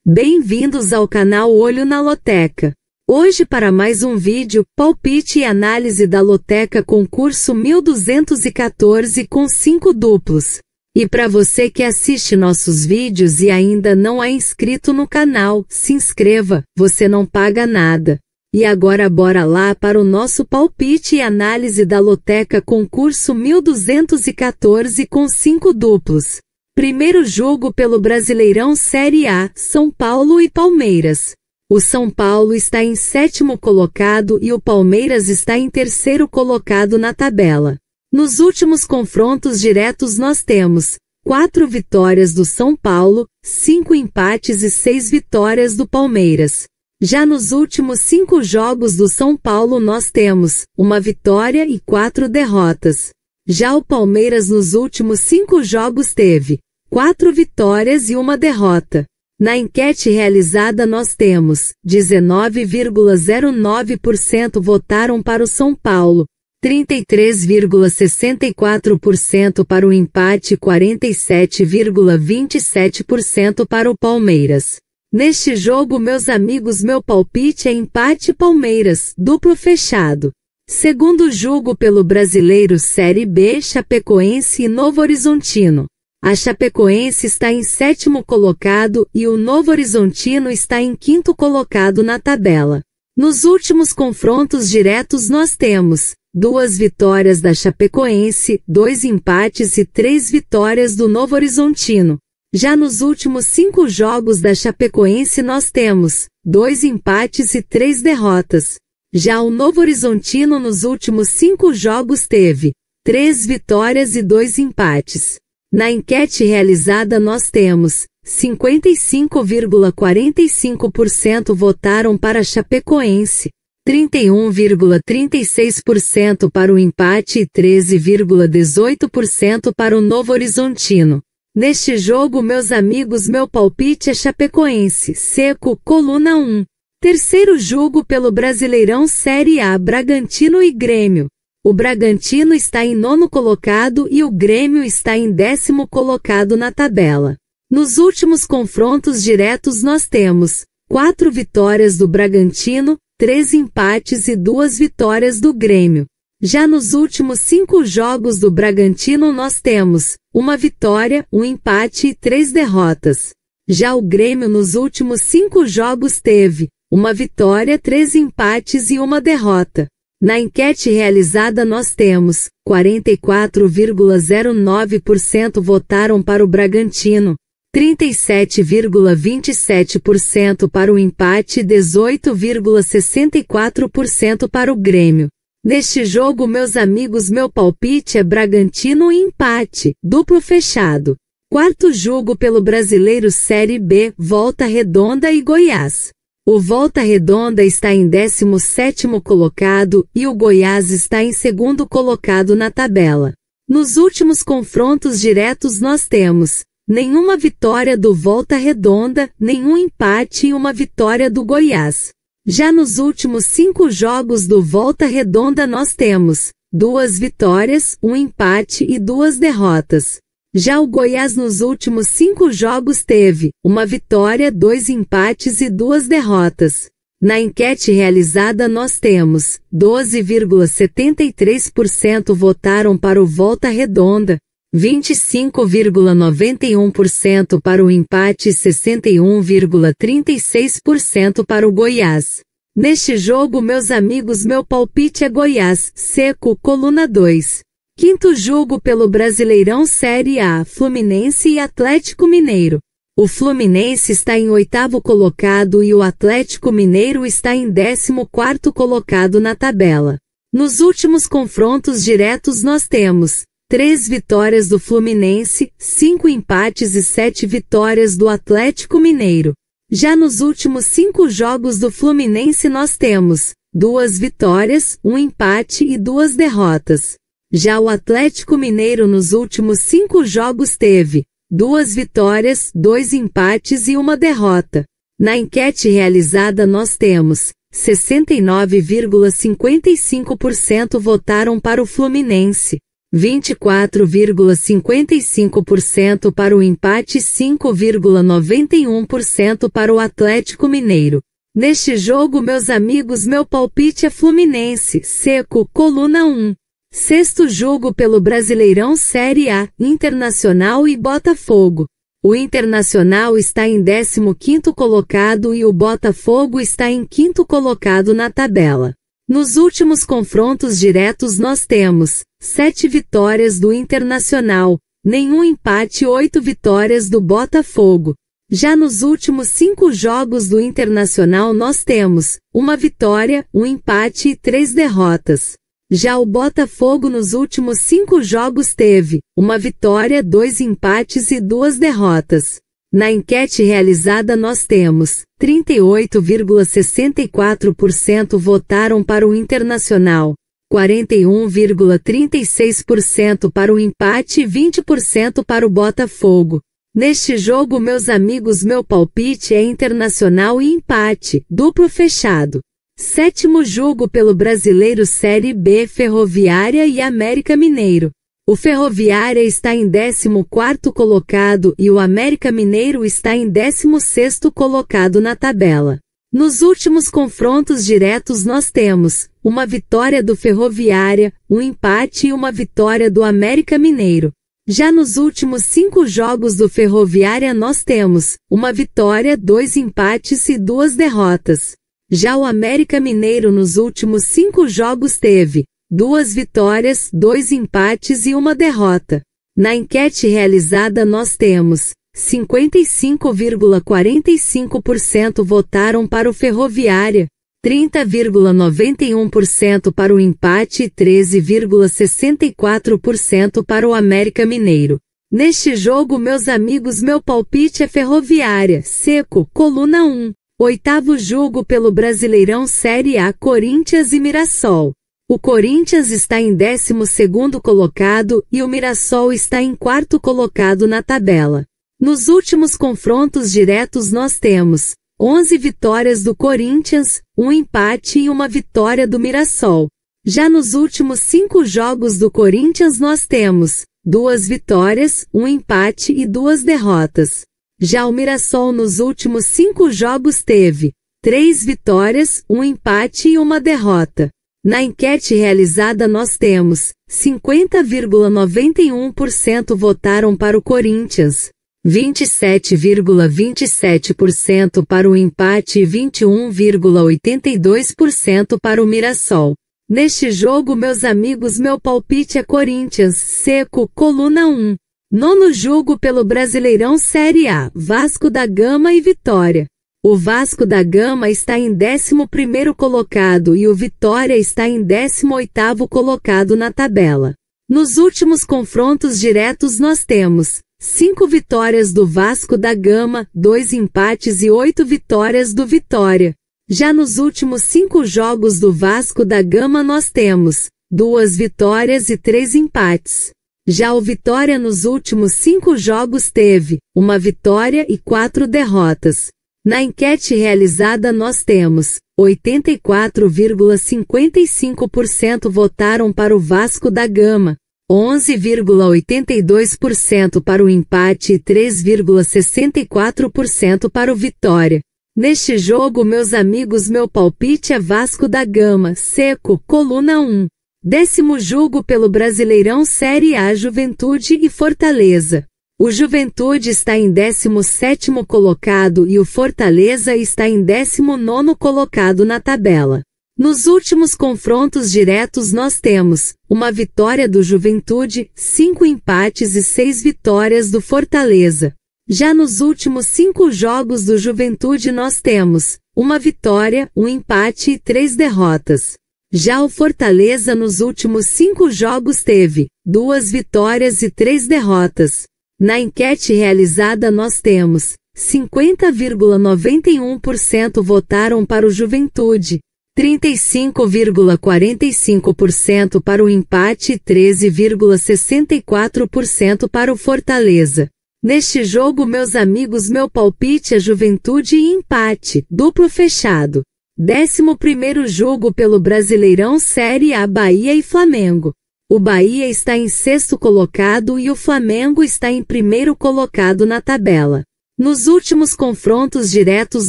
Bem-vindos ao canal Olho na Loteca. Hoje para mais um vídeo, palpite e análise da Loteca concurso 1214 com 5 duplos. E para você que assiste nossos vídeos e ainda não é inscrito no canal, se inscreva, você não paga nada. E agora bora lá para o nosso palpite e análise da Loteca concurso 1214 com 5 duplos. Primeiro jogo pelo Brasileirão Série A, São Paulo e Palmeiras. O São Paulo está em 7º colocado e o Palmeiras está em 3º colocado na tabela. Nos últimos confrontos diretos nós temos 4 vitórias do São Paulo, 5 empates e 6 vitórias do Palmeiras. Já nos últimos 5 jogos do São Paulo nós temos 1 vitória e 4 derrotas. Já o Palmeiras nos últimos 5 jogos teve 4 vitórias e 1 derrota. Na enquete realizada nós temos 19,09% votaram para o São Paulo, 33,64% para o empate e 47,27% para o Palmeiras. Neste jogo, meus amigos, meu palpite é empate Palmeiras, duplo fechado. Segundo jogo pelo Brasileiro Série B, Chapecoense e Novo Horizontino. A Chapecoense está em 7º colocado e o Novo Horizontino está em 5º colocado na tabela. Nos últimos confrontos diretos nós temos 2 vitórias da Chapecoense, 2 empates e 3 vitórias do Novo Horizontino. Já nos últimos 5 jogos da Chapecoense nós temos 2 empates e 3 derrotas. Já o Novo Horizontino nos últimos 5 jogos teve 3 vitórias e 2 empates. Na enquete realizada nós temos 55,45% votaram para a Chapecoense, 31,36% para o empate e 13,18% para o Novo Horizontino. Neste jogo, meus amigos, meu palpite é Chapecoense, seco, coluna 1. Terceiro jogo pelo Brasileirão Série A, Bragantino e Grêmio. O Bragantino está em 9º colocado e o Grêmio está em 10º colocado na tabela. Nos últimos confrontos diretos nós temos 4 vitórias do Bragantino, 3 empates e 2 vitórias do Grêmio. Já nos últimos 5 jogos do Bragantino nós temos 1 vitória, 1 empate e 3 derrotas. Já o Grêmio nos últimos 5 jogos teve 1 vitória, 3 empates e 1 derrota. Na enquete realizada nós temos 44,09% votaram para o Bragantino, 37,27% para o empate e 18,64% para o Grêmio. Neste jogo, meus amigos, meu palpite é Bragantino e empate, duplo fechado. Quarto jogo pelo Brasileiro Série B, Volta Redonda e Goiás. O Volta Redonda está em 17º colocado e o Goiás está em 2º colocado na tabela. Nos últimos confrontos diretos nós temos nenhuma vitória do Volta Redonda, nenhum empate e 1 vitória do Goiás. Já nos últimos 5 jogos do Volta Redonda nós temos 2 vitórias, 1 empate e 2 derrotas. Já o Goiás nos últimos 5 jogos teve 1 vitória, 2 empates e 2 derrotas. Na enquete realizada nós temos 12,73% votaram para o Volta Redonda, 25,91% para o empate e 61,36% para o Goiás. Neste jogo, meus amigos, meu palpite é Goiás, seco, coluna 2. Quinto jogo pelo Brasileirão Série A, Fluminense e Atlético Mineiro. O Fluminense está em 8º colocado e o Atlético Mineiro está em 14º colocado na tabela. Nos últimos confrontos diretos nós temos 3 vitórias do Fluminense, 5 empates e 7 vitórias do Atlético Mineiro. Já nos últimos 5 jogos do Fluminense nós temos 2 vitórias, 1 empate e 2 derrotas. Já o Atlético Mineiro nos últimos 5 jogos teve 2 vitórias, 2 empates e 1 derrota. Na enquete realizada nós temos 69,55% votaram para o Fluminense, 24,55% para o empate e 5,91% para o Atlético Mineiro. Neste jogo, meus amigos, meu palpite é Fluminense, seco, coluna 1. Sexto jogo pelo Brasileirão Série A, Internacional e Botafogo. O Internacional está em 15º colocado e o Botafogo está em 5º colocado na tabela. Nos últimos confrontos diretos nós temos 7 vitórias do Internacional, nenhum empate e 8 vitórias do Botafogo. Já nos últimos 5 jogos do Internacional nós temos 1 vitória, 1 empate e 3 derrotas. Já o Botafogo nos últimos 5 jogos teve 1 vitória, 2 empates e 2 derrotas. Na enquete realizada nós temos 38,64% votaram para o Internacional, 41,36% para o empate e 20% para o Botafogo. Neste jogo, meus amigos, meu palpite é Internacional e empate, duplo fechado. Sétimo jogo pelo Brasileiro Série B, Ferroviária e América Mineiro. O Ferroviária está em 14º colocado e o América Mineiro está em 16º colocado na tabela. Nos últimos confrontos diretos nós temos 1 vitória do Ferroviária, 1 empate e 1 vitória do América Mineiro. Já nos últimos 5 jogos do Ferroviária nós temos 1 vitória, 2 empates e 2 derrotas. Já o América Mineiro nos últimos 5 jogos teve 2 vitórias, 2 empates e 1 derrota. Na enquete realizada nós temos 55,45% votaram para o Ferroviária, 30,91% para o empate e 13,64% para o América Mineiro. Neste jogo, meus amigos, meu palpite é Ferroviária, seco, coluna 1. Oitavo jogo pelo Brasileirão Série A, Corinthians e Mirassol. O Corinthians está em 12º colocado e o Mirassol está em 4º colocado na tabela. Nos últimos confrontos diretos nós temos 11 vitórias do Corinthians, 1 empate e 1 vitória do Mirassol. Já nos últimos 5 jogos do Corinthians nós temos 2 vitórias, 1 empate e 2 derrotas. Já o Mirassol nos últimos 5 jogos teve 3 vitórias, 1 empate e 1 derrota. Na enquete realizada nós temos 50,91% votaram para o Corinthians, 27,27% para o empate e 21,82% para o Mirassol. Neste jogo, meus amigos, meu palpite é Corinthians, seco, coluna 1. Nono jogo pelo Brasileirão Série A, Vasco da Gama e Vitória. O Vasco da Gama está em 11º colocado e o Vitória está em 18º colocado na tabela. Nos últimos confrontos diretos nós temos 5 vitórias do Vasco da Gama, 2 empates e 8 vitórias do Vitória. Já nos últimos 5 jogos do Vasco da Gama nós temos 2 vitórias e 3 empates. Já o Vitória nos últimos 5 jogos teve 1 vitória e 4 derrotas. Na enquete realizada nós temos 84,55% votaram para o Vasco da Gama, 11,82% para o empate e 3,64% para o Vitória. Neste jogo, meus amigos, meu palpite é Vasco da Gama, seco, coluna 1. 10º jogo pelo Brasileirão Série A, Juventude e Fortaleza. O Juventude está em 17º colocado e o Fortaleza está em 19º colocado na tabela. Nos últimos confrontos diretos nós temos 1 vitória do Juventude, 5 empates e 6 vitórias do Fortaleza. Já nos últimos 5 jogos do Juventude nós temos 1 vitória, 1 empate e 3 derrotas. Já o Fortaleza nos últimos 5 jogos teve 2 vitórias e 3 derrotas. Na enquete realizada nós temos 50,91% votaram para o Juventude, 35,45% para o empate e 13,64% para o Fortaleza. Neste jogo, meus amigos, meu palpite é Juventude e empate, duplo fechado. 11º jogo pelo Brasileirão Série A, Bahia e Flamengo. O Bahia está em sexto colocado e o Flamengo está em primeiro colocado na tabela. Nos últimos confrontos diretos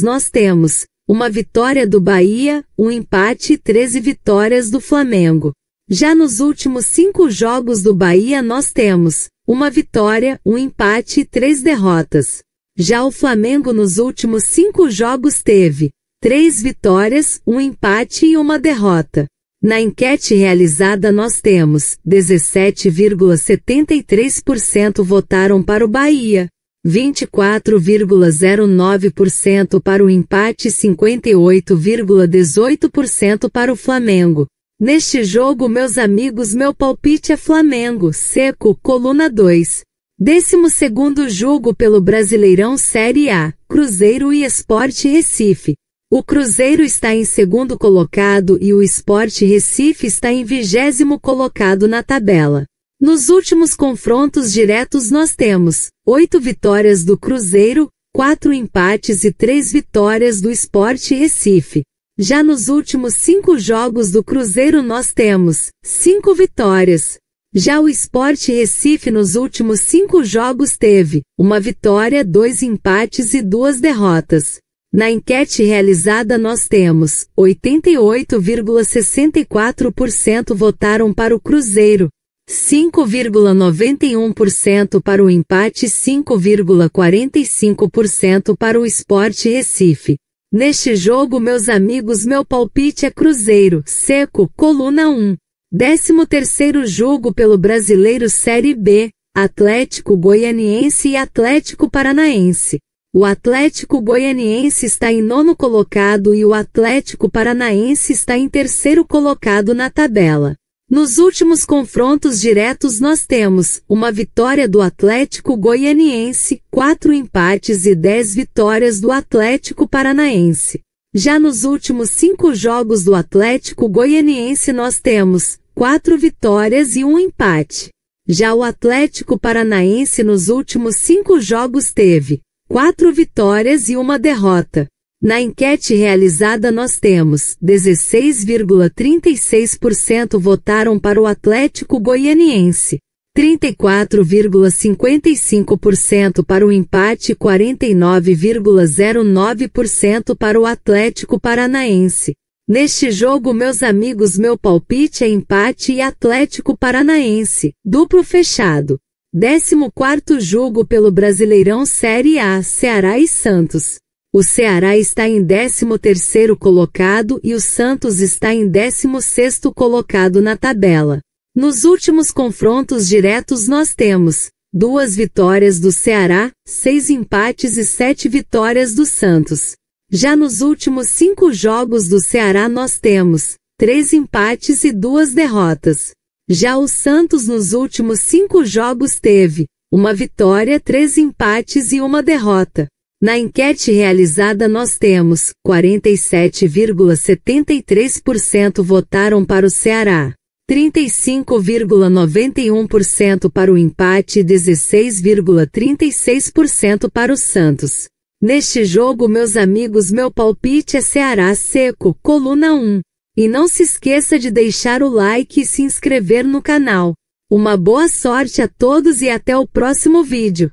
nós temos uma vitória do Bahia, um empate e 13 vitórias do Flamengo. Já nos últimos 5 jogos do Bahia nós temos uma vitória, um empate e 3 derrotas. Já o Flamengo nos últimos 5 jogos teve 3 vitórias, um empate e uma derrota. Na enquete realizada nós temos 17,73% votaram para o Bahia, 24,09% para o empate e 58,18% para o Flamengo. Neste jogo, meus amigos, meu palpite é Flamengo, seco, coluna 2. 12º jogo pelo Brasileirão Série A, Cruzeiro e Sport Recife. O Cruzeiro está em segundo colocado e o Sport Recife está em 20º colocado na tabela. Nos últimos confrontos diretos nós temos 8 vitórias do Cruzeiro, 4 empates e 3 vitórias do Sport Recife. Já nos últimos 5 jogos do Cruzeiro nós temos 5 vitórias. Já o Sport Recife nos últimos 5 jogos teve uma vitória, 2 empates e 2 derrotas. Na enquete realizada nós temos 88,64% votaram para o Cruzeiro, 5,91% para o empate e 5,45% para o Sport Recife. Neste jogo, meus amigos, meu palpite é Cruzeiro, seco, coluna 1. 13º jogo pelo Brasileiro Série B, Atlético Goianiense e Atlético Paranaense. O Atlético Goianiense está em 9º colocado e o Atlético Paranaense está em 3º colocado na tabela. Nos últimos confrontos diretos nós temos uma vitória do Atlético Goianiense, 4 empates e 10 vitórias do Atlético Paranaense. Já nos últimos 5 jogos do Atlético Goianiense nós temos 4 vitórias e 1 empate. Já o Atlético Paranaense nos últimos 5 jogos teve 4 vitórias e 1 derrota. Na enquete realizada nós temos 16,36% votaram para o Atlético Goianiense, 34,55% para o empate e 49,09% para o Atlético Paranaense. Neste jogo, meus amigos, meu palpite é empate e Atlético Paranaense, duplo fechado. 14º jogo pelo Brasileirão Série A, Ceará e Santos. O Ceará está em 13º colocado e o Santos está em 16º colocado na tabela. Nos últimos confrontos diretos nós temos 2 vitórias do Ceará, 6 empates e 7 vitórias do Santos. Já nos últimos 5 jogos do Ceará nós temos 3 empates e 2 derrotas. Já o Santos nos últimos 5 jogos teve uma vitória, 3 empates e 1 derrota. Na enquete realizada nós temos 47,73% votaram para o Ceará, 35,91% para o empate e 16,36% para o Santos. Neste jogo, meus amigos, meu palpite é Ceará seco, coluna 1. E não se esqueça de deixar o like e se inscrever no canal. Uma boa sorte a todos e até o próximo vídeo.